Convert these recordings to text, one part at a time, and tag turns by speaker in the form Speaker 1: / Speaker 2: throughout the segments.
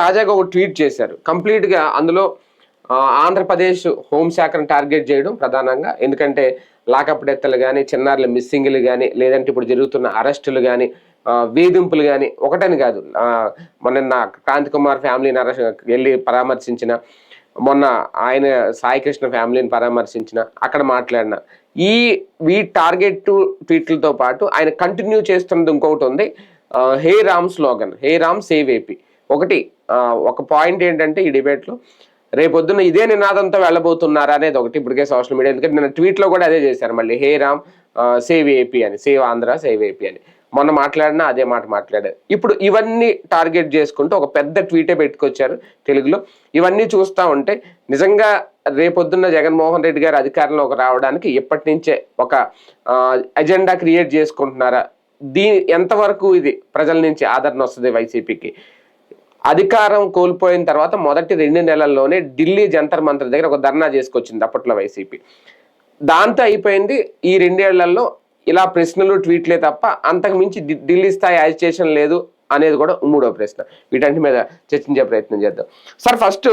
Speaker 1: తాజాగా ఒక ట్వీట్ చేశారు. కంప్లీట్గా అందులో ఆంధ్రప్రదేశ్ హోంశాఖను టార్గెట్ చేయడం ప్రధానంగా. ఎందుకంటే లాకప్ డెత్లు కానీ, చిన్నారుల మిస్సింగ్లు కానీ, లేదంటే ఇప్పుడు జరుగుతున్న అరెస్టులు కానీ, వేధింపులు కానీ, ఒకటని కాదు. మొన్న క్రాంతి కుమార్ ఫ్యామిలీని వెళ్ళి పరామర్శించిన, మొన్న ఆయన సాయికృష్ణ ఫ్యామిలీని పరామర్శించిన, అక్కడ మాట్లాడిన ఈ టార్గెట్ ట్వీట్లతో పాటు ఆయన కంటిన్యూ చేస్తున్నది ఇంకొకటి ఉంది. హే రామ్ స్లోగన్, హే రామ్ సేవ్ ఏపీ. ఒక పాయింట్ ఏంటంటే ఈ డిబేట్లో రేపొద్దున ఇదే నినాదంతో వెళ్ళబోతున్నారా అనేది ఒకటి ఇప్పటికే సోషల్ మీడియా. ఎందుకంటే నేను ట్వీట్లో కూడా అదే చేశాను, మళ్ళీ హే రామ్ సేవ్ ఏపీ అని, సేవ్ ఆంధ్ర సేవ్ ఏపీ అని. మొన్న మాట్లాడినా అదే మాట మాట్లాడారు. ఇప్పుడు ఇవన్నీ టార్గెట్ చేసుకుంటూ ఒక పెద్ద ట్వీటే పెట్టుకొచ్చారు తెలుగులో. ఇవన్నీ చూస్తూ ఉంటే నిజంగా రేపొద్దున్న జగన్మోహన్ రెడ్డి గారు అధికారంలోకి రావడానికి ఎప్పటి నుంచే ఒక ఎజెండా క్రియేట్ చేసుకుంటున్నారా? ఎంతవరకు ఇది ప్రజల నుంచి ఆదరణ వస్తుంది వైసీపీకి? అధికారం కోల్పోయిన తర్వాత మొదటి 2 నెలల్లోనే ఢిల్లీ జంతర్ మంతర్ దగ్గర ఒక ధర్నా చేసుకొచ్చింది అప్పట్లో వైసీపీ. దాంతో అయిపోయింది. ఈ 2 ఏళ్లలో ఇలా ప్రశ్నలు ట్వీట్లే తప్ప అంతకు మించి ఢిల్లీ స్థాయి యాజిటేషన్ లేదు అనేది కూడా మూడో ప్రశ్న. వీటన్నిటి మీద చర్చించే ప్రయత్నం చేద్దాం. సార్, ఫస్ట్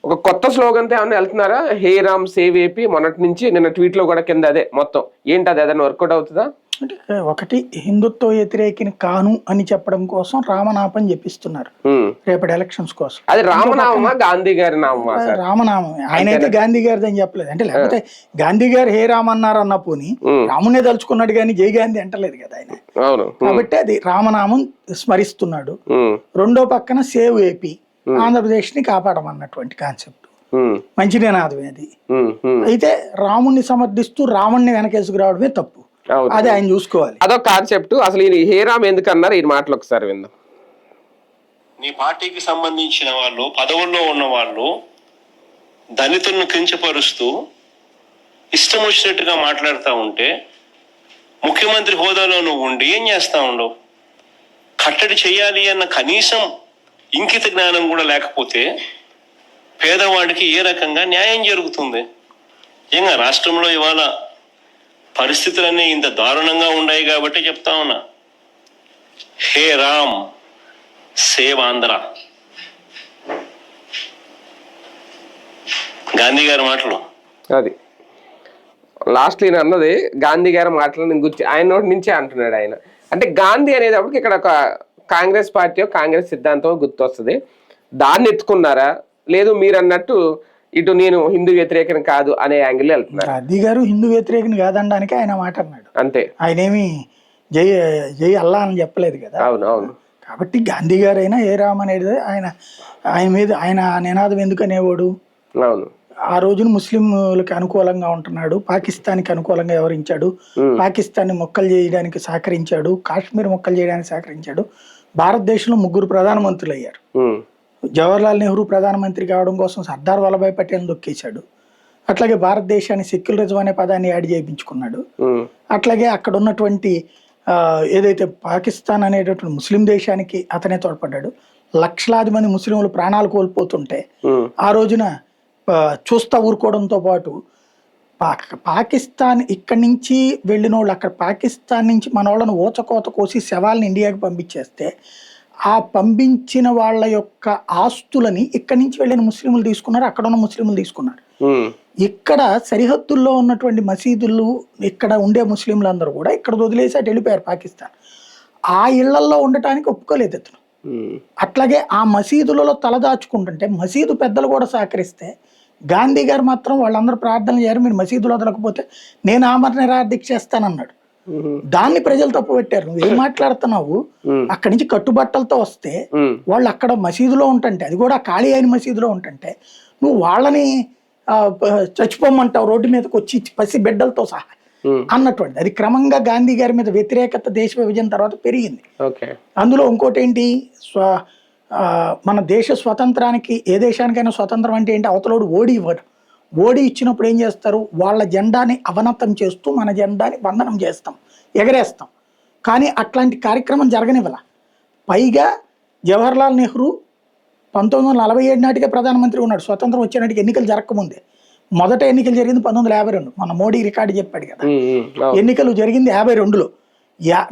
Speaker 1: ఒక కొత్త స్లోగన్తో ఏమన్నా వెళ్తున్నారా? హే రామ్ సేవ్ ఏపీ మొన్నటి నుంచి, నిన్న ట్వీట్లో కూడా కింద అదే మొత్తం. ఏంటి అది ఏదైనా వర్కౌట్ అవుతుందా?
Speaker 2: అంటే ఒకటి, హిందుత్వ వ్యతిరేకిని కాను అని చెప్పడం కోసం రామనామం చెప్పిస్తున్నారు రేపటి ఎలక్షన్స్ కోసం.
Speaker 1: అది రామనామా గాంధీ గారి నామా?
Speaker 2: రామనామం. ఆయన అయితే గాంధీ గారిది అని చెప్పలేదు. అంటే లేకపోతే గాంధీ గారు హే రామ్ అన్నారు అన్న పోని రామునే తలుచుకున్నాడు కానీ జై గాంధీ అంటలేదు కదా ఆయన. కాబట్టి అది రామనామం స్మరిస్తున్నాడు. రెండో పక్కన సేవ్ ఏపీ, ఆంధ్రప్రదేశ్ ని కాపాడమన్నటువంటి కాన్సెప్ట్ మంచి నినాదమే అది. అయితే రాముణ్ణి సమర్థిస్తూ రావణ్ణి వెనకేసుకురావడమే తప్పు. అది ఆయన చూసుకోవాలి.
Speaker 1: అదొక కాన్సెప్ట్. అసలు ఈయన హేరామ్ ఎందుకు అన్నారు? ఈ మాటలు ఒకసారి విందాం.
Speaker 3: నీ పార్టీకి సంబంధించిన వాళ్ళు, పదవుల్లో ఉన్న వాళ్ళు దళితులను కించపరుస్తూ ఇష్టం వచ్చినట్టుగా మాట్లాడుతూ ఉంటే ముఖ్యమంత్రి హోదాలో నువ్వు ఉండి ఏం చేస్తా ఉండవు? కట్టడి చేయాలి అన్న కనీసం ఇంకిత జ్ఞానం కూడా లేకపోతే పేదవాడికి ఏ రకంగా న్యాయం జరుగుతుంది? ఇంకా రాష్ట్రంలో ఇవాళ పరిస్థితులన్నీ ఇంత దారుణంగా ఉన్నాయి కాబట్టి చెప్తా ఉన్నా, హే రామ్ సేవ్ ఆంధ్ర. గాంధీ గారి మాటలు
Speaker 1: అది లాస్ట్ ఈయన అన్నది. గాంధీ గారి మాటలను గుర్చి ఆయన నోటి నుంచే అంటున్నాడు ఆయన. అంటే గాంధీ అనేటప్పటికి ఇక్కడ ఒక కాంగ్రెస్ పార్టీ, కాంగ్రెస్ సిద్ధాంతం గుర్తొస్తుంది. దాన్ని ఎత్తుకున్నారా? లేదు మీరు అన్నట్టు ఇటు నేను హిందూ వ్యతిరేకం కాదు అనే యాంగిల్ వెళ్తున్నారు?
Speaker 2: గాంధీ గారు హిందూ వ్యతిరేకం కాదనడానికి ఆయన మాట అన్నాడు
Speaker 1: అంతే.
Speaker 2: ఆయన ఏమి జై జై అల్లా అని చెప్పలేదు కదా.
Speaker 1: అవును అవును.
Speaker 2: కాబట్టి గాంధీ గారు అయినా ఏ రామ్ అనేది ఆయన మీద ఆయన నినాదం ఎందుకు అనేవాడు?
Speaker 1: అవును.
Speaker 2: ఆ రోజున ముస్లింలకు అనుకూలంగా ఉంటున్నాడు, పాకిస్తాన్కి అనుకూలంగా వ్యవహరించాడు, పాకిస్తాన్ని మొక్కలు చేయడానికి సహకరించాడు, కాశ్మీర్ మొక్కలు చేయడానికి సహకరించాడు. భారతదేశంలో 3 ప్రధానమంత్రులు అయ్యారు. జవహర్లాల్ నెహ్రూ ప్రధానమంత్రి కావడం కోసం సర్దార్ వల్లభాయ్ పటేల్ దొక్కేశాడు. అట్లాగే భారతదేశాన్ని సెక్యులరిజం అనే పదాన్ని యాడ్ చేయించుకున్నాడు. అట్లాగే అక్కడ ఉన్నటువంటి ఏదైతే పాకిస్తాన్ అనేటటువంటి ముస్లిం దేశానికి అతనే తోడ్పడ్డాడు. లక్షలాది మంది ముస్లింలు ప్రాణాలు కోల్పోతుంటే ఆ రోజున చూస్తా ఊరుకోవడంతో పాటు పాకిస్తాన్ ఇక్కడి నుంచి వెళ్ళిన వాళ్ళు అక్కడ పాకిస్తాన్ నుంచి మన వాళ్ళను ఊచకోత కోసి శవాలను ఇండియాకి పంపించేస్తే ఆ పంపించిన వాళ్ళ యొక్క ఆస్తులని ఇక్కడి నుంచి వెళ్ళిన ముస్లింలు తీసుకున్నారు, అక్కడ ఉన్న ముస్లింలు తీసుకున్నారు. ఇక్కడ సరిహద్దుల్లో ఉన్నటువంటి మసీదులు ఇక్కడ ఉండే ముస్లింలందరూ కూడా ఇక్కడ వదిలేసి అటు వెళ్ళిపోయారు పాకిస్తాన్. ఆ ఇళ్లల్లో ఉండటానికి ఒప్పుకోలేదు అతను. అట్లాగే ఆ మసీదులలో తలదాచుకుంటుంటే మసీదు పెద్దలు కూడా సహకరిస్తే గాంధీ గారు మాత్రం వాళ్ళందరూ ప్రార్థనలు చేయరు, మీరు మసీదులో వదలకపోతే నేను ఆమరణ నిరాహార దీక్ష చేస్తానన్నాడు. దాన్ని ప్రజలు తప్పు పెట్టారు. నువ్వేం మాట్లాడుతున్నావు? అక్కడి నుంచి కట్టుబట్టలతో వస్తే వాళ్ళు అక్కడ మసీదులో ఉంటుంటే, అది కూడా ఖాళీ అయిన మసీదులో ఉంటుంటే నువ్వు వాళ్ళని చచ్చిపోమంటావు రోడ్డు మీదకి వచ్చి పసి బిడ్డలతో సహా అన్నటువంటి. అది క్రమంగా గాంధీ గారి మీద వ్యతిరేకత దేశ విభజన తర్వాత పెరిగింది. అందులో ఇంకోటి ఏంటి, మన దేశ స్వతంత్రానికి, ఏ దేశానికైనా స్వతంత్రం అంటే ఏంటి, అవతలోడు ఓడి ఇవ్వడం. ఓడి ఇచ్చినప్పుడు ఏం చేస్తారు, వాళ్ళ జెండాని అవనతం చేస్తూ మన జెండాని వందనం చేస్తాం, ఎగరేస్తాం. కానీ అట్లాంటి కార్యక్రమం జరగనివ్వాల. పైగా జవహర్లాల్ నెహ్రూ 1947 నాటికే ప్రధానమంత్రి ఉన్నాడు. స్వతంత్రం వచ్చే నాటికి ఎన్నికలు జరగకముందే. మొదట ఎన్నికలు జరిగింది 1952. మన మోడీ రికార్డు చెప్పాడు కదా. ఎన్నికలు జరిగింది 52లో.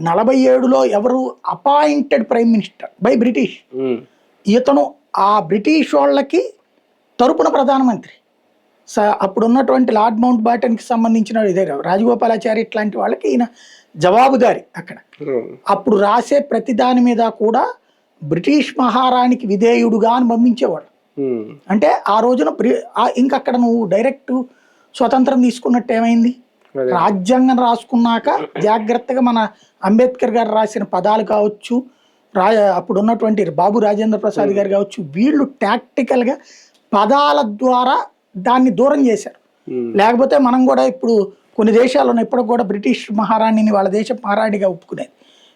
Speaker 2: 47లో ఎవరు appointed prime minister by British. ఇతను ఆ బ్రిటిష్ వాళ్ళకి తరపున ప్రధానమంత్రి. అప్పుడు ఉన్నటువంటి లార్డ్ మౌంట్ బాటన్కి సంబంధించిన ఇదే రాజగోపాలాచారి ఇట్లాంటి వాళ్ళకి ఈయన జవాబుదారి అక్కడ. అప్పుడు రాసే ప్రతి దాని మీద కూడా బ్రిటిష్ మహారాణికి విధేయుడుగా అని పంపించేవాడు. అంటే ఆ రోజున ఇంకక్కడ నువ్వు డైరెక్ట్ స్వతంత్రం తీసుకున్నట్టు ఏమైంది? రాజ్యాంగం రాసుకున్నాక జాగ్రత్తగా మన అంబేద్కర్ గారు రాసిన పదాలు కావచ్చు, అప్పుడు ఉన్నటువంటి బాబు రాజేంద్ర ప్రసాద్ గారు కావచ్చు, వీళ్ళు టాక్టికల్గా పదాల ద్వారా దాన్ని దూరం చేశారు. లేకపోతే మనం కూడా ఇప్పుడు కొన్ని దేశాల్లో ఇప్పటికి కూడా బ్రిటిష్ మహారాణిని వాళ్ళ దేశ మహారాణిగా ఒప్పుకునేది.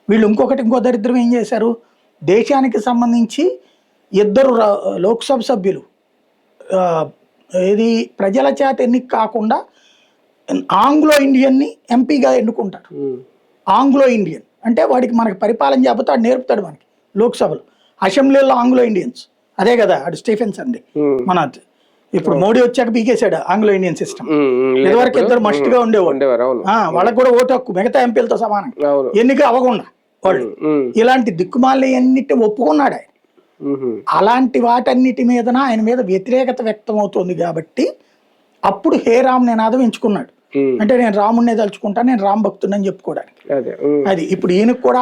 Speaker 2: వీళ్ళు ఇంకో దరిద్రం ఏం చేశారు, దేశానికి సంబంధించి 2 లోక్సభ సభ్యులు ఇది ప్రజల చేత ఎన్నిక కాకుండా ఆంగ్లో ఇండియన్ని ఎంపీగా ఎన్నుకుంటారు. ఆంగ్లో ఇండియన్ అంటే వాడికి మనకి పరిపాలన చేయకపోతే వాడు నేర్పుతాడు మనకి. లోక్సభలో అసెంబ్లీలో ఆంగ్లో ఇండియన్స్ అదే కదా, అటు స్టీఫెన్స్ అండి మన. ఇప్పుడు మోడీ వచ్చాక పీకేశాడు ఆంగ్లో ఇండియన్ సిస్టమ్. ఇదివరకు 2 మస్ట్గా ఉండేవాడు, వాళ్ళకి కూడా ఓటు హక్కు మిగతా ఎంపీలతో సమానం, ఎన్నిక అవ్వకుండా వాళ్ళు. ఇలాంటి దిక్కుమాలి అన్నిటి ఒప్పుకున్నాడు ఆయన. అలాంటి వాటన్నిటి మీదన ఆయన మీద వ్యతిరేకత వ్యక్తం అవుతుంది కాబట్టి అప్పుడు హే రామ్ నినాదం ఎంచుకున్నాడు. అంటే నేను రాముడినే తలుచుకుంటాను, నేను రామ్ భక్తుడని చెప్పుకోవడానికి. అది ఇప్పుడు ఈయనకు కూడా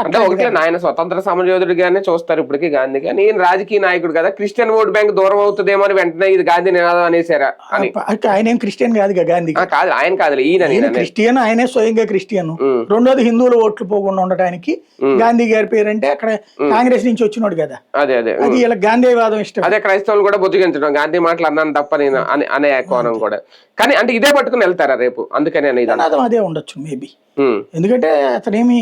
Speaker 1: ఆయన స్వతంత్ర సమరయోధుడిగానే చూస్తారు ఇప్పటికీ గాంధీ. కానీ ఈయన రాజకీయ నాయకుడు కదా, క్రిస్టియన్ ఓట్ బ్యాంక్ దూరం అవుతుందేమో అని వెంటనే ఇది గాంధీ నినాదం అనేసారా?
Speaker 2: ఆయన ఏం క్రిస్టియన్ కాదు గాంధీ
Speaker 1: కాదు, ఆయన కాదు ఈయన
Speaker 2: క్రిస్టియన్, ఆయనే స్వయంగా క్రిస్టియన్. రెండోది హిందువులు ఓట్లు పోకుండా ఉండటానికి గాంధీ గారి పేరు అంటే అక్కడ కాంగ్రెస్ నుంచి వచ్చినోడు కదా,
Speaker 1: అదే అదే
Speaker 2: అది ఇలా గాంధీవాదం ఇష్టం.
Speaker 1: అదే క్రైస్తవులు కూడా బుజ్జగించడం, గాంధీ మాటలు అన్నాను తప్ప నేను అనే కోణం కూడా. కానీ అంటే ఇదే పట్టుకుని వెళ్తారా రేపు? అందుకని
Speaker 2: అదే ఉండొచ్చు మేబీ. ఎందుకంటే అతనేమి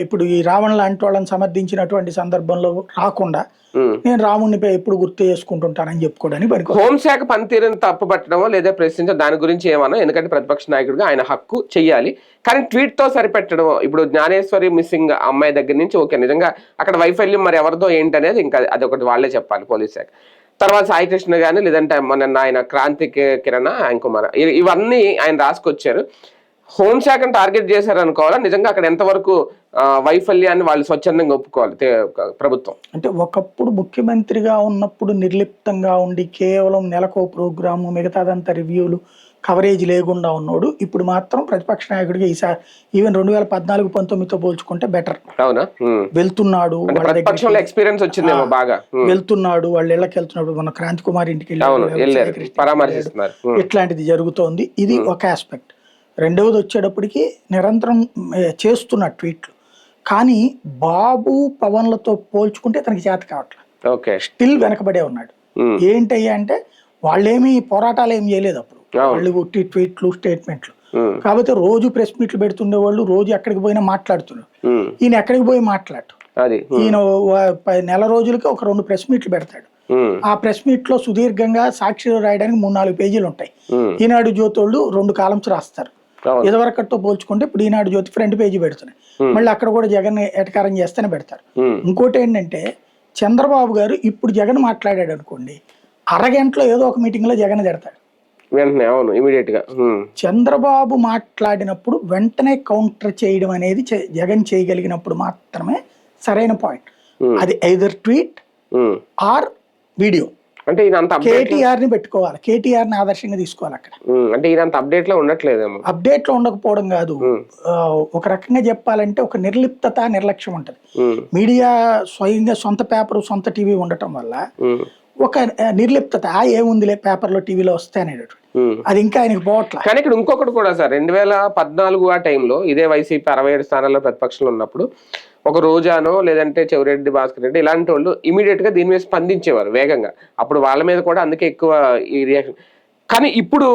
Speaker 2: ఇప్పుడు ఈ రావణ లాంటి వాళ్ళని సమర్థించినటువంటి సందర్భంలో రాకుండా నేను రాముడిని ఎప్పుడు గుర్తు చేసుకుంటుంటానని చెప్పుకోవడానికి పనికి.
Speaker 1: హోంశాఖ పనితీరుని తప్పు పట్టడమో లేదా ప్రశ్నించడం దాని గురించి ఏమన్నా, ఎందుకంటే ప్రతిపక్ష నాయకుడిగా ఆయన హక్కు చెయ్యాలి. కానీ ట్వీట్ తో సరిపెట్టడం, ఇప్పుడు జ్ఞానేశ్వరి మిస్సింగ్ అమ్మాయి దగ్గర నుంచి ఓకే, నిజంగా అక్కడ వైఫల్యం మరి ఎవరిదో ఏంటనేది ఇంకా అదొకటి వాళ్ళే చెప్పాలి పోలీస్ శాఖ. తర్వాత సాయి కృష్ణ గానీ లేదంటే మన ఆయన క్రాంతి కిరణ్ ఇంకుమార్, ఇవన్నీ ఆయన రాసుకొచ్చారు. హోంశాఖను టార్గెట్ చేశారు అనుకోవాలా? నిజంగా అక్కడ ఎంతవరకు వైఫల్యాన్ని వాళ్ళు స్వచ్ఛందంగా ఒప్పుకోవాలి ప్రభుత్వం?
Speaker 2: అంటే ఒకప్పుడు ముఖ్యమంత్రిగా ఉన్నప్పుడు నిర్లిప్తంగా ఉండి కేవలం నెలకో ప్రోగ్రాము మిగతాదంతా రివ్యూలు కవరేజ్ లేకుండా ఉన్నాడు. ఇప్పుడు మాత్రం ప్రతిపక్ష నాయకుడిగా ఈసారి ఈవెన్ 2014-19తో పోల్చుకుంటే బెటర్.
Speaker 1: అవునా?
Speaker 2: వెళ్తున్నాడు,
Speaker 1: ఎక్స్పీరియన్స్ వచ్చిందేమో బాగా,
Speaker 2: వెళ్తున్నాడు, వాళ్ళ ఇళ్ళకి వెళ్తున్నాడు. మన క్రాంతి కుమార్ ఇంటికి
Speaker 1: పరామర్శిస్తున్నారు.
Speaker 2: ఇట్లాంటిది జరుగుతోంది. ఇది ఒక ఆస్పెక్ట్. రెండవది వచ్చేటప్పటికి నిరంతరం చేస్తున్న ట్వీట్లు, కానీ బాబు పవన్లతో పోల్చుకుంటే తనకి చేత కావట్లేదు. స్టిల్ వెనకబడే ఉన్నాడు. ఏంటయ్యా అంటే వాళ్ళేమి పోరాటాలు ఏం చేయలేదు అప్పుడు, వాళ్ళు ఒట్టి ట్వీట్లు స్టేట్మెంట్లు. కాబట్టి రోజు ప్రెస్ మీట్లు పెడుతుండే వాళ్ళు, రోజు ఎక్కడికి పోయినా మాట్లాడుతున్నారు. ఈయన ఎక్కడికి పోయి మాట్లాడు, ఈయన నెల రోజులకి ఒక 2 ప్రెస్ మీట్లు పెడతాడు. ఆ ప్రెస్ మీట్ లో సుదీర్ఘంగా సాక్షిలో రాయడానికి 3-4 పేజీలు ఉంటాయి. ఈనాడు జ్యోతి వాళ్ళు 2 కాలమ్స్ రాస్తారు. ఇదివరకతో పోల్చుకుంటే ఇప్పుడు ఈనాడు జ్యోతి ఫ్రంట్ పేజీ పెడుతున్నాయి. మళ్ళీ అక్కడ కూడా జగన్ ఎటకారం చేస్తేనే పెడతారు. ఇంకోటి ఏంటంటే చంద్రబాబు గారు ఇప్పుడు జగన్ మాట్లాడాడు అనుకోండి, అరగంటలో ఏదో ఒక మీటింగ్ లో జగన్ తిడతాడు
Speaker 1: వెంటనే.
Speaker 2: చంద్రబాబు మాట్లాడినప్పుడు వెంటనే కౌంటర్ చేయడం అనేది జగన్ చేయగలిగినప్పుడు మాత్రమే సరైన పాయింట్. అది ఐదర్ ట్వీట్ ఆర్ వీడియో.
Speaker 1: అంటే
Speaker 2: కేటీఆర్ ని పెట్టుకోవాలి, కేటీఆర్ ని ఆదర్శంగా తీసుకోవాలి అక్కడ.
Speaker 1: అంటే ఇదంత అప్డేట్ లో ఉండట్లేదేమో.
Speaker 2: అప్డేట్ లో ఉండకపోవడం కాదు, ఒక రకంగా చెప్పాలంటే ఒక నిర్లిప్తత, నిర్లక్ష్యం ఉంటది. మీడియా స్వయంగా సొంత పేపర్, సొంత టీవీ ఉండటం వల్ల ఒక నిర్లిప్తత, ఏముందిలే పేపర్లో టీవీలో వస్తే అనేటటువంటి అది ఇంకా ఆయనకు పోవట్లేదు.
Speaker 1: కానీ ఇక్కడ ఇంకొకటి కూడా సార్, 2014 ఆ టైంలో ఇదే వైసీపీ 67 స్థానాల్లో ప్రతిపక్షంలో ఉన్నప్పుడు ఒక రోజానో లేదంటే చెవిరెడ్డి భాస్కర్ రెడ్డి ఇలాంటి వాళ్ళు ఇమీడియట్ గా దీని మీద స్పందించేవారు వేగంగా. అప్పుడు వాళ్ళ మీద కూడా అందుకే ఎక్కువ ఈ రియాక్షన్. కానీ ఇప్పుడు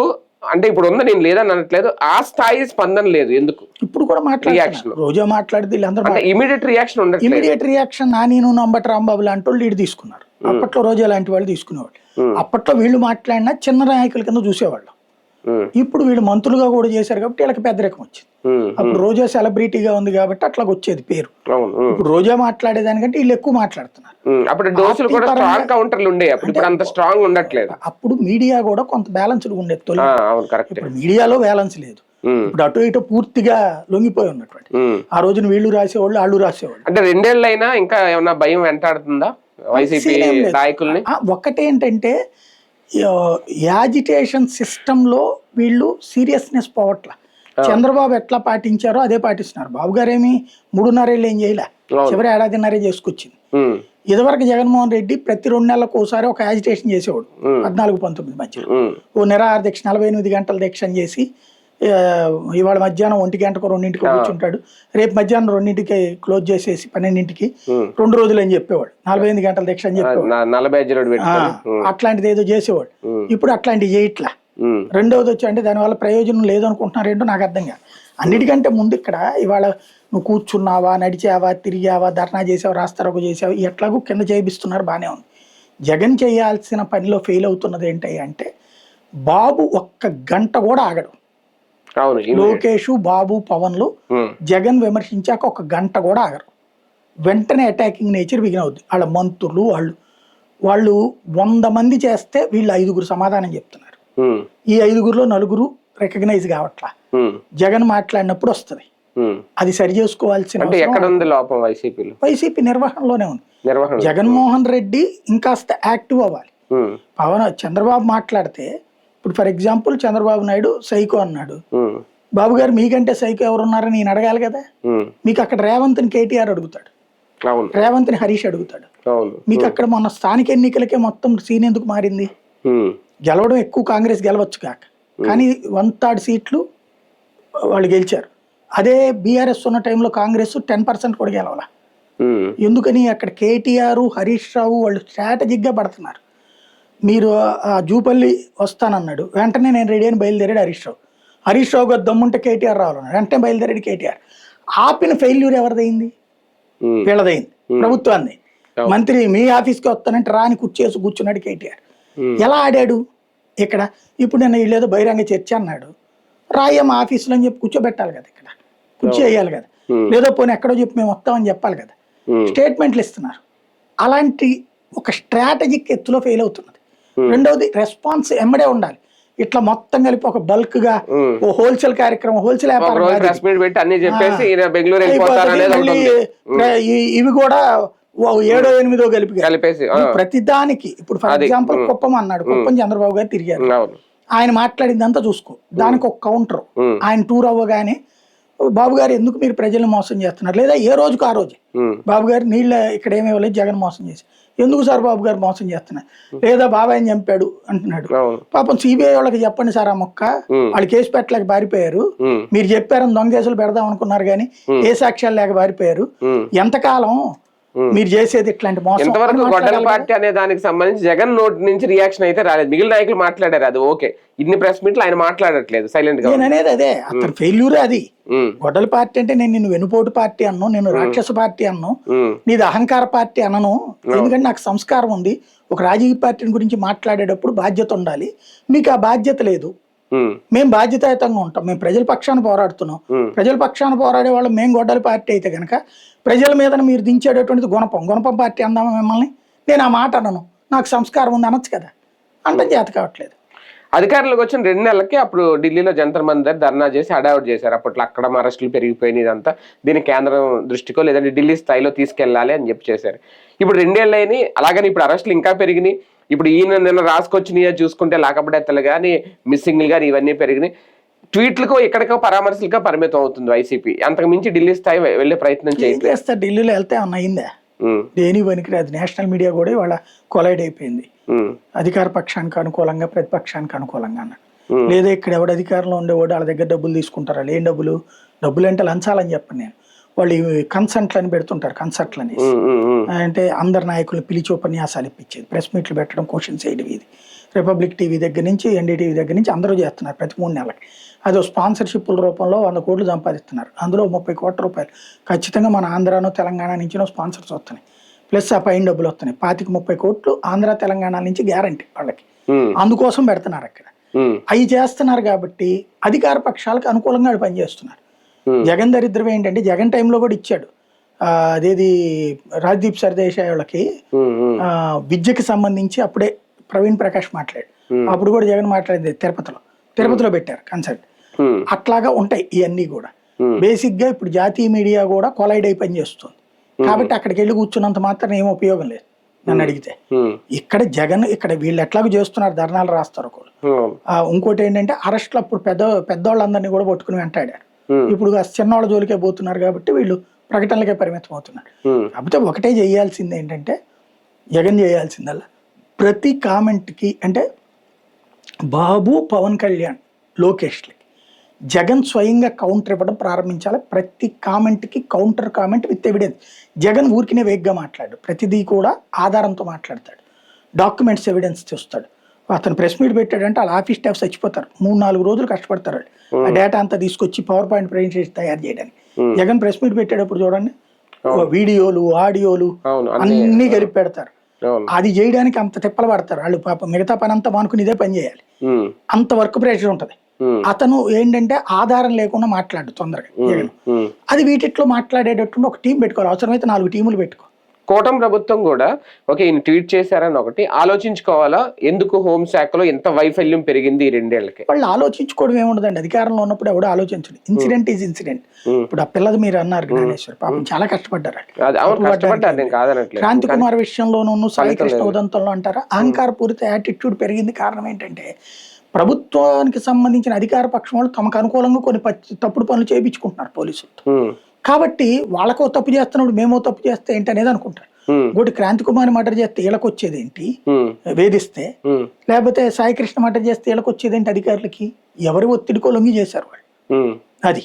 Speaker 1: అంటే ఇప్పుడు ఉందా, నేను లేదని అనట్లేదు, ఆ స్థాయి స్పందన లేదు. ఎందుకు?
Speaker 2: ఇప్పుడు కూడా రియాక్షన్ రోజా మాట్లాడితే
Speaker 1: ఇమీడియట్ రియాక్షన్ ఉండదు.
Speaker 2: ఇమీడియట్ రియాక్షన్ నేను అంబటి రాంబాబు లాంటి వాళ్ళు లీడ్ తీసుకున్నారు. అప్పట్లో రోజా లాంటి వాళ్ళు తీసుకునేవాళ్ళు. అప్పట్లో వీళ్ళు మాట్లాడినా చిన్న నాయకుల కింద చూసేవాళ్ళు. ఇప్పుడు వీళ్ళు మంత్రులుగా కూడా చేశారు కాబట్టి వీళ్ళకి పెద్దరికం వచ్చింది. అప్పుడు రోజా సెలబ్రిటీగా ఉంది కాబట్టి అట్లా వచ్చేది పేరు. ఇప్పుడు రోజా మాట్లాడేదానికంటే వీళ్ళు ఎక్కువ మాట్లాడుతున్నారు. అప్పుడు మీడియా కూడా కొంత బ్యాలెన్స్డ్ ఉండేది. ఇప్పుడు మీడియాలో బ్యాలెన్స్ లేదు. ఇప్పుడు అటు ఇటు పూర్తిగా లొంగిపోయి ఉన్నటువంటి ఆ రోజున వీళ్ళు రాసేవాళ్ళు, వాళ్ళు రాసేవాళ్ళు.
Speaker 1: అంటే 2 ఏళ్ళైనా ఇంకా ఏమన్నా భయం వెంటాడుతుందా వైసీపీ
Speaker 2: సీన్ ఏం లేదు.
Speaker 1: నాయకుల్ని.
Speaker 2: ఒక్కటేంటంటే యాజిటేషన్ సిస్టంలో వీళ్ళు సీరియస్నెస్ పోవట్ల. చంద్రబాబు ఎట్లా పాటించారో అదే పాటిస్తున్నారు. బాబు గారు ఏమి 3.5 ఏళ్ళు ఏం చేయలే, చివరి ఏడాదిన్నరే చేసుకొచ్చింది. ఇదివరకు జగన్మోహన్ రెడ్డి ప్రతి 2 నెలలకు ఒకసారి ఒక యాజిటేషన్ చేసేవాడు. 14-19 మధ్యలో ఓ నిరాహార దీక్ష 48 గంటల దీక్ష చేసి ఇవాళ మధ్యాహ్నం 1 గంటకు 2ంటికి కూర్చుంటాడు, రేపు మధ్యాహ్నం 2ంటికి క్లోజ్ చేసేసి 12ంటికి 2 రోజులు అని చెప్పేవాడు. 48 గంటల దీక్ష అని చెప్పేవాడు. అట్లాంటిది ఏదో చేసేవాడు. ఇప్పుడు అట్లాంటివి చేయట్లా. రెండవది వచ్చి అంటే దానివల్ల ప్రయోజనం లేదు అనుకుంటున్నారేంటో నాకు అర్థం కాదు. అన్నిటికంటే ముందు ఇక్కడ ఇవాళ నువ్వు కూర్చున్నావా, నడిచావా, తిరిగావా, ధర్నా చేసావా, రాస్తారోకో చేసావా, ఎట్లాగూ కింద చేయిస్తున్నారు, బాగానే ఉంది. జగన్ చేయాల్సిన పనిలో ఫెయిల్ అవుతున్నది ఏంటి అంటే బాబు 1 గంట కూడా ఆగడు. లోకేష్, బాబు, పవన్లు జగన్ విమర్శించాక 1 గంట కూడా ఆగరు. వెంటనే అటాకింగ్ నేచర్ బిగిన్ అవుద్ది. వాళ్ళ మంత్రులు వాళ్ళు 100 మంది చేస్తే వీళ్ళు 5గురు సమాధానం చెప్తున్నారు. ఈ 5గురిలో 4 రికగ్నైజ్ కావట్లా. జగన్ మాట్లాడినప్పుడు వస్తుంది, అది సరి చేసుకోవాల్సిన వైసీపీ నిర్వహణలోనే ఉంది. జగన్మోహన్ రెడ్డి ఇంకాస్త యాక్టివ్ అవ్వాలి. చంద్రబాబు మాట్లాడితే ఇప్పుడు for example Chandrababu Naidu psycho అన్నాడు. బాబు గారు మీకంటే సైకో ఎవరున్నారని నేను అడగాలి కదా. మీకు అక్కడ రేవంత్ని కేటీఆర్ అడుగుతాడు, రేవంత్ని హరీష్ అడుగుతాడు. మీకు అక్కడ మొన్న స్థానిక ఎన్నికలకే మొత్తం సీన్ ఎందుకు మారింది? గెలవడం ఎక్కువ కాంగ్రెస్ గెలవచ్చు కాక, కానీ 1/3 సీట్లు వాళ్ళు గెలిచారు. అదే బీఆర్ఎస్ ఉన్న టైంలో కాంగ్రెస్ 10% కూడా గెలవాల. ఎందుకని అక్కడ కేటీఆర్, హరీష్ రావు వాళ్ళు స్ట్రాటజిక్ గా పడుతున్నారు. మీరు జూపల్లి వస్తానన్నాడు, వెంటనే నేను రెడీ అని బయలుదేరాడు హరీష్ రావు గారు దమ్ముంటే కేటీఆర్ రావాలన్నాడు, వెంటనే బయలుదేరాడు కేటీఆర్. ఆపిన ఫెయిల్యూర్ ఎవరిదైంది? వీళ్ళదైంది, ప్రభుత్వాన్ని. మంత్రి మీ ఆఫీస్కి వస్తానంటే రాని కూర్చున్నాడు కేటీఆర్. ఎలా ఆడాడు ఇక్కడ? ఇప్పుడు నేను వీళ్ళేదో బహిరంగ చర్చ అన్నాడు, రాయమ్మ ఆఫీసులో అని చెప్పి కూర్చోబెట్టాలి కదా, ఇక్కడ కూర్చోవేయాలి కదా, లేదో పోనీ ఎక్కడో చెప్పి మేము వస్తామని చెప్పాలి కదా. స్టేట్మెంట్లు ఇస్తున్నారు. అలాంటి ఒక స్ట్రాటజిక్ ఎత్తులో ఫెయిల్ అవుతున్నది. రెండవది రెస్పాన్స్ ఎమ్మడే ఉండాలి. ఇట్లా మొత్తం కలిపి ఒక బల్క్ గా ఓ హోల్సేల్ కార్యక్రమం, హోల్సేల్ వ్యాపారం ఇవి కూడా 7-8 కలిపి ప్రతిదానికి. ఇప్పుడు ఫర్ ఎగ్జాంపుల్ కుప్పం అన్నాడు, కుప్పం చంద్రబాబు గారు తిరిగారు, ఆయన మాట్లాడిందంతా చూసుకో, దానికి ఒక కౌంటర్. ఆయన టూర్ అవ్వగానే బాబు గారు ఎందుకు మీరు ప్రజల్ని మోసం చేస్తున్నారు, లేదా ఏ రోజుకు ఆ రోజు బాబు గారు నీళ్ళ ఇక్కడ ఏమీ ఇవ్వలేదు, జగన్ మోసం చేసి ఎందుకు సార్ బాబు గారు మోసం చేస్తున్నారు, లేదా బాబాయ్ చంపాడు అంటున్నాడు. పాపం సిబిఐ వాళ్ళకి చెప్పండి సార్, ఆ మొక్క వాళ్ళు కేసు పెట్టలేక పారిపోయారు, మీరు చెప్పారని దొంగ కేసులు పెడదాం అనుకున్నారు కానీ ఏ సాక్ష్యాలు లేక పారిపోయారు. ఎంతకాలం మీరు చేసేది ఇట్లాంటి మోసం?
Speaker 1: ఇంతవరకు గొడ్డల పార్టీ అనే దానికి సంబంధించి జగన్ నోటి నుంచి రియాక్షన్ అయితే రాలేదు. మిగిలిన నాయకులు మాట్లాడారు, అది ఓకే. ఇన్ని ప్రెస్ మీట్లు ఆయన మాట్లాడట్లేదు, సైలెంట్ గా.
Speaker 2: నేను అనేది అదే, అతను ఫెయిల్యూర్ అది. గొడ్డల పార్టీ అంటే నేను నిన్ను వెనుపోటు పార్టీ అన్ను, నేను రాక్షస పార్టీ అన్ను, నీది అహంకార పార్టీ అనను. ఎందుకంటే నాకు సంస్కారం ఉంది. ఒక రాజకీయ పార్టీని గురించి మాట్లాడేటప్పుడు బాధ్యత ఉండాలి. మీకు ఆ బాధ్యత లేదు. మేము బాధ్యతాయుతంగా ఉంటాం, మేము ప్రజల పక్షాన పోరాడుతున్నాం. ప్రజల పక్షాన పోరాడే వాళ్ళు మేము గొడ్డల పార్టీ అయితే కనుక ప్రజల మీద మీరు దించేటటువంటిది గుణపం పార్టీ అందామా మిమ్మల్ని? నేను ఆ మాట అనను, నాకు సంస్కారం ఉంది అనొచ్చు కదా, అంటే చేత కావట్లేదు.
Speaker 1: అధికారులకు వచ్చిన 2 నెలలకి అప్పుడు ఢిల్లీలో జంతర్ మంతర్ ధర్నా చేసి హడావుట్ చేశారు. అప్పట్లో అక్కడ అరెస్టులు పెరిగిపోయినాయి. ఇదంతా దీన్ని కేంద్రం దృష్టికో లేదంటే ఢిల్లీ స్థాయిలో తీసుకెళ్లాలి అని చెప్పి చేశారు. ఇప్పుడు 2 ఏళ్ళు అయినాయి, అలాగని ఇప్పుడు అరెస్టులు ఇంకా పెరిగినాయి. ఇప్పుడు నిన్న రాసుకొచ్చినాయో చూసుకుంటే లాకపడెత్తలు కానీ, మిస్సింగ్లు కానీ ఇవన్నీ పెరిగినాయి. ట్వీట్లకు ఎక్కడికో పరామర్శలుగా పరిమితం అవుతుంది వైసీపీ. అంతకు మించి ఢిల్లీ స్థాయి వెళ్లే ప్రయత్నం
Speaker 2: చేస్తారు. ఢిల్లీలో వెళ్తే అయిందా? దేని పనికిరాదు. నేషనల్ మీడియా కూడా ఇవాళ కొలైడ్ అయిపోయింది. అధికార పక్షానికి అనుకూలంగా, ప్రతిపక్షానికి అనుకూలంగా అన్నాడు. లేదా ఇక్కడ ఎవడు అధికారంలో ఉండేవాడు వాళ్ళ దగ్గర డబ్బులు తీసుకుంటారా? ఏం డబ్బులు అంటే లంచాలని చెప్పను నేను. వాళ్ళు కన్సల్ట్లు అని పెడుతుంటారు, కన్సల్ట్లు అనేసి. అంటే అందరు నాయకులు పిలిచి ఉపన్యాసాలు ఇప్పించేది, ప్రెస్ మీట్లు పెట్టడం, క్వశ్చన్స్ వేయడం. ఇది రిపబ్లిక్ టీవీ దగ్గర నుంచి, ఎన్డీటీవీ దగ్గర నుంచి అందరూ చేస్తున్నారు ప్రతి 3 నెలలకి. అదో స్పాన్సర్షిప్ల రూపంలో 100 కోట్లు సంపాదిస్తున్నారు. అందులో 30 కోట్ల రూపాయలు ఖచ్చితంగా మన ఆంధ్రాను తెలంగాణ నుంచినో స్పాన్సర్స్ వస్తున్నాయి. ప్లస్ ఆ పైన డబ్బులు వస్తున్నాయి. 25-30 కోట్లు ఆంధ్ర తెలంగాణ నుంచి గ్యారంటీ వాళ్ళకి. అందుకోసం పెడుతున్నారు అక్కడ. అవి చేస్తున్నారు కాబట్టి అధికార పక్షాలకు అనుకూలంగా పనిచేస్తున్నారు. జగన్ దరిద్రం ఏంటంటే జగన్ టైంలో కూడా ఇచ్చాడు. అదేది రాజ్దీప్ సర్దేశాయ్ వాళ్ళకి విద్యకి సంబంధించి అప్పుడే ప్రవీణ్ ప్రకాష్ మాట్లాడు. అప్పుడు కూడా జగన్ మాట్లాడింది తిరుపతిలో పెట్టారు కన్సల్ట్. అట్లాగా ఉంటాయి ఇవన్నీ కూడా. బేసిక్ గా ఇప్పుడు జాతీయ మీడియా కూడా కొలైడ్ అయి పనిచేస్తుంది. కాబట్టి అక్కడికి వెళ్ళి కూర్చున్నంత మాత్రం ఏం ఉపయోగం లేదు. నన్ను అడిగితే. ఇక్కడ జగన్ ఇక్కడ వీళ్ళు ఎట్లాగో చేస్తున్నారు, ధర్నాలు రాస్తారు ఒకళ్ళు. ఇంకోటి ఏంటంటే అరెస్టులు అప్పుడు పెద్దవాళ్ళందరినీ కూడా పట్టుకుని వెంటాడారు. ఇప్పుడు చిన్నవాళ్ళ జోలికే పోతున్నారు కాబట్టి వీళ్ళు ప్రకటనలకే పరిమితం అవుతున్నారు. కాకపోతే ఒకటే చేయాల్సింది ఏంటంటే జగన్ చేయాల్సిందల్లా ప్రతి కామెంట్కి అంటే బాబు, పవన్ కళ్యాణ్, లోకేష్లకి జగన్ స్వయంగా కౌంటర్ ఇవ్వడం ప్రారంభించాలి. ప్రతి కామెంట్కి counter comment with evidence. Jagan ఊరికినే వేగ్గా మాట్లాడు, ప్రతిదీ కూడా ఆధారంతో మాట్లాడతాడు, డాక్యుమెంట్స్ ఎవిడెన్స్ చూస్తాడు. అతను ప్రెస్ మీట్ పెట్టాడంటే వాళ్ళ ఆఫీస్ స్టాఫ్ చచ్చిపోతారు, 3-4 రోజులు కష్టపడతారు ఆ డేటా అంతా తీసుకొచ్చి పవర్ పాయింట్ ప్రెజెంటేషన్ తయారు చేయడానికి. జగన్ ప్రెస్ మీట్ పెట్టేటప్పుడు చూడండి, వీడియోలు, ఆడియోలు అన్నీ కలిపి పెడతారు. అది చేయడానికి అంత తిప్పలు పడతారు వాళ్ళు. పాప మిగతా పని అంతా మానుకుని ఇదే పని చేయాలి, అంత వర్క్ ప్రెషర్ ఉంటది. అతను ఏంటంటే ఆధారం లేకుండా మాట్లాడు తొందరగా జగన్. అది వీటిట్లో మాట్లాడేటట్టు ఒక టీం పెట్టుకోవాలి, అవసరమైతే 4 టీములు పెట్టుకో.
Speaker 1: కూటమి ప్రభుత్వం కూడా ఓకే ఈయన ట్వీట్ చేశారని ఒకటి ఆలోచించుకోవాలా, ఎందుకు హోంశాఖలో ఎంత వైఫల్యం పెరిగింది ఈ 2 ఏళ్లకి.
Speaker 2: వాళ్ళు ఆలోచించుకోవడం ఏముండదండి, అధికారంలో ఉన్నప్పుడు ఎవడో ఆలోచించడు. Incident is incident. ఇప్పుడు ఆ పిల్లది మీరు అన్నారు జ్ఞానేశ్వర్, పాపం చాలా కష్టపడ్డారు. క్రాంతి కుమార్ విషయంలోనూ, సాయి కృష్ణ ఉదంతంలో అంటారా, అహంకారపూరిత యాటిట్యూడ్ పెరిగింది. కారణం ఏంటంటే ప్రభుత్వానికి సంబంధించిన అధికార పక్షం వాళ్ళు తమకు అనుకూలంగా కొన్ని తప్పుడు పనులు చేయించుకుంటున్నారు పోలీసులతో. కాబట్టి వాళ్ళకో తప్పు చేస్తున్నప్పుడు మేమో తప్పు చేస్తే ఏంటి అనేది అనుకుంటారు. ఇంకోటి క్రాంతి కుమార్ మర్డర్ చేస్తే వీళ్ళకి వచ్చేది ఏంటి, వేధిస్తే, లేకపోతే సాయి కృష్ణ మర్డర్ చేస్తే వీళ్ళకి వచ్చేది ఏంటి, అధికారులకి ఎవరి ఒత్తిడికో లొంగి చేశారు వాళ్ళు. అది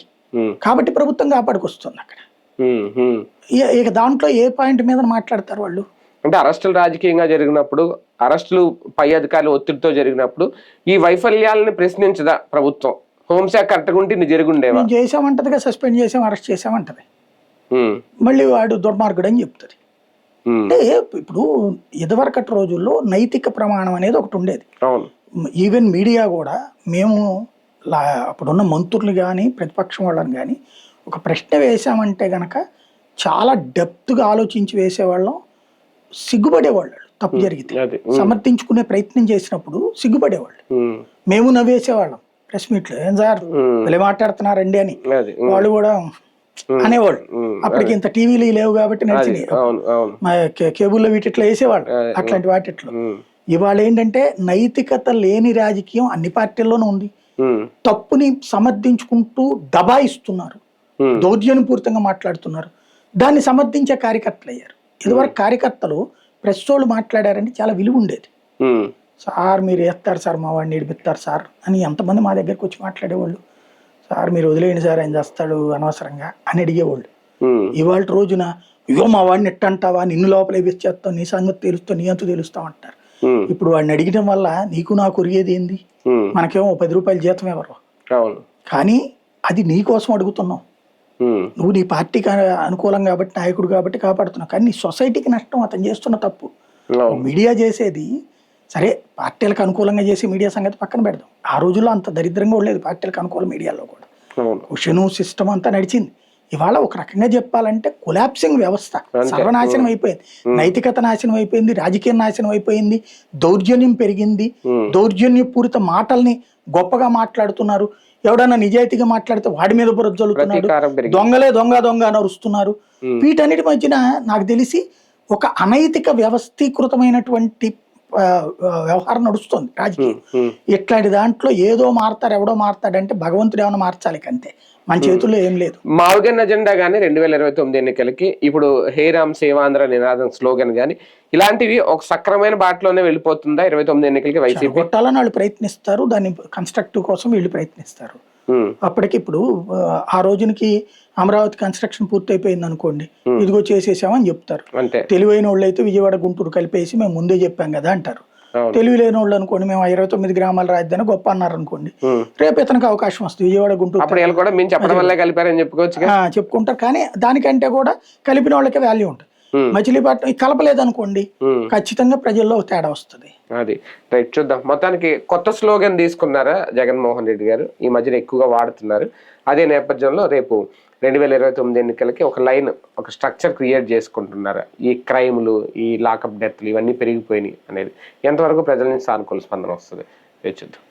Speaker 2: కాబట్టి ప్రభుత్వం కాపాడుకొస్తుంది అక్కడ. ఇక దాంట్లో ఏ పాయింట్ మీద మాట్లాడతారు వాళ్ళు
Speaker 1: అంటే అరెస్టులు రాజకీయంగా జరిగినప్పుడు, అరెస్టులు పై అధికారుల ఒత్తిడితో జరిగినప్పుడు ఈ వైఫల్యాలను ప్రశ్నించదా ప్రభుత్వం? హోంశాఖ కరెక్ట్గా ఉంటే ఇన్ని జరుగుండేవా?
Speaker 2: చేసామంటదిగా, సస్పెండ్ చేసాం, అరెస్ట్ చేసామంటది, మళ్ళీ వాడు దుర్మార్గుడు అని చెప్తుంది. అంటే ఇప్పుడు ఇదివరకటి రోజుల్లో నైతిక ప్రమాణం అనేది ఒకటి ఉండేది. ఈవెన్ మీడియా కూడా మేము అప్పుడున్న మంత్రులు కానీ ప్రతిపక్షం వాళ్ళని కానీ ఒక ప్రశ్న వేసామంటే గనక చాలా డెప్త్గా ఆలోచించి వేసేవాళ్ళం, సిగ్గుపడేవాళ్ళు. తప్పు జరిగితే సమర్థించుకునే ప్రయత్నం చేసినప్పుడు సిగ్గుపడేవాళ్ళు. మేము నవ్వేసేవాళ్ళం ప్రెస్ మీట్లో, ఏం సార్ వెళ్ళి మాట్లాడుతున్నారండి అని. వాళ్ళు కూడా అనేవాళ్ళు. అప్పటికి ఇంత టీవీలు లేవు కాబట్టి నడిచినాయి, కేబుల్లో వీటిట్లో వేసేవాళ్ళు అట్లాంటి వాటిట్లో. ఇవాళ ఏంటంటే నైతికత లేని రాజకీయం అన్ని పార్టీల్లోనూ ఉంది. తప్పుని సమర్థించుకుంటూ దబాయిస్తున్నారు, దౌర్జన్యపూరితంగా మాట్లాడుతున్నారు. దాన్ని సమర్థించే కార్యకర్తలు అయ్యారు. ఇదివరకు కార్యకర్తలు ప్రెస్ వాళ్ళు మాట్లాడారంటే చాలా విలువ ఉండేది. సార్ మీరు వేస్తారు సార్, మా వాడిని ఏడిపిస్తారు సార్ అని ఎంతమంది మా దగ్గరకు వచ్చి మాట్లాడేవాళ్ళు. సార్ మీరు వదిలేయండి సార్, ఆయన చేస్తాడు అనవసరంగా అని అడిగేవాళ్ళు. ఇవాళ రోజున ఇగో మా వాడిని ఎట్టంటావా, నిన్ను లోపల వేసేస్తావు, నీ సంగతి తెలుస్తావు, నీ అంత తెలుస్తావు అంటారు. ఇప్పుడు వాడిని అడిగడం వల్ల నీకు నాకు ఒరిగేది ఏంది? మనకేమో 10 రూపాయలు జీతం ఎవరు, కానీ అది నీ కోసం అడుగుతున్నావు. నువ్వు నీ పార్టీకి అనుకూలం కాబట్టి, నాయకుడు కాబట్టి కాపాడుతున్నావు, కానీ నీ సొసైటీకి నష్టం అతను చేస్తున్న తప్పు. మీడియా చేసేది సరే, పార్టీలకు అనుకూలంగా చేసి మీడియా సంగతి పక్కన పెడదాం. ఆ రోజుల్లో అంత దరిద్రంగా ఉండలేదు పార్టీలకు అనుకూల మీడియాలో కూడా. క్వశ్చన్ సిస్టమ్ అంతా నడిచింది. ఇవాళ ఒక రకంగా చెప్పాలంటే కొలాప్సింగ్ వ్యవస్థ, సర్వనాశనం అయిపోయింది. నైతికత నాశనం అయిపోయింది, రాజకీయ నాశనం అయిపోయింది, దౌర్జన్యం పెరిగింది. దౌర్జన్యపూరిత మాటల్ని గొప్పగా మాట్లాడుతున్నారు. ఎవడన్నా నిజాయితీగా మాట్లాడితే వాడి మీద బురద జల్లుతున్నాడు, దొంగలే దొంగ దొంగ అని అరుస్తున్నారు. వీటన్నిటి మధ్యన నాకు తెలిసి ఒక అనైతిక వ్యవస్థీకృతమైనటువంటి వ్యవహారం నడుస్తుంది రాజకీయం. ఇట్లాంటి దాంట్లో ఏదో మారుతారు, ఎవడో మారుతాడంటే భగవంతుడు ఏమైనా మార్చాలి, అంతే, మన చేతుల్లో ఏం లేదు.
Speaker 1: మావుగన్ అజెండా గానీ 2029 ఎన్నికలకి ఇప్పుడు హే రామ్ సేవాంధ్ర నినాదం స్లోగన్ గానీ ఇలాంటివి ఒక సక్రమైన బాటలోనే వెళ్ళిపోతుందా 29 ఎన్నికలకి? వైసీపీ
Speaker 2: కొట్టాలని వాళ్ళు ప్రయత్నిస్తారు, దాన్ని కన్స్ట్రక్టివ్ కోసం వీళ్ళు ప్రయత్నిస్తారు. అప్పటికి ఇప్పుడు ఆ రోజునికి అమరావతి కన్స్ట్రక్షన్ పూర్తి అయిపోయింది అనుకోండి, ఇదిగో చేసేసామని చెప్తారు. తెలివైన వాళ్ళు అయితే విజయవాడ గుంటూరు కలిపేసి మేము ముందే చెప్పాం కదా అంటారు. తెలివి లేని వాళ్ళు అనుకోండి, మేము 29 గ్రామాల రాజధాని గొప్ప అన్నారు అనుకోండి, రేపు ఇతనికి అవకాశం వస్తుంది విజయవాడ గుంటూరు చెప్పుకుంటారు. కానీ దానికంటే కూడా కలిపిన వాళ్ళకే వాల్యూ ఉంటుంది. మచిలీపట్నం కలపలేదు అనుకోండి, ఖచ్చితంగా ప్రజల్లో తేడా వస్తుంది.
Speaker 1: అది రైట్, చూద్దాం. మొత్తానికి కొత్త స్లోగన్ తీసుకున్నారా జగన్మోహన్ రెడ్డి గారు, ఈ మధ్యన ఎక్కువగా వాడుతున్నారు. అదే నేపథ్యంలో రేపు 2029 ఎన్నికలకి ఒక లైన్, ఒక స్ట్రక్చర్ క్రియేట్ చేసుకుంటున్నారు. ఈ క్రైమ్లు, ఈ లాకప్ డెత్లు ఇవన్నీ పెరిగిపోయినాయి అనేది ఎంతవరకు ప్రజల నుంచి సానుకూల స్పందన వస్తుంది చూద్దాం.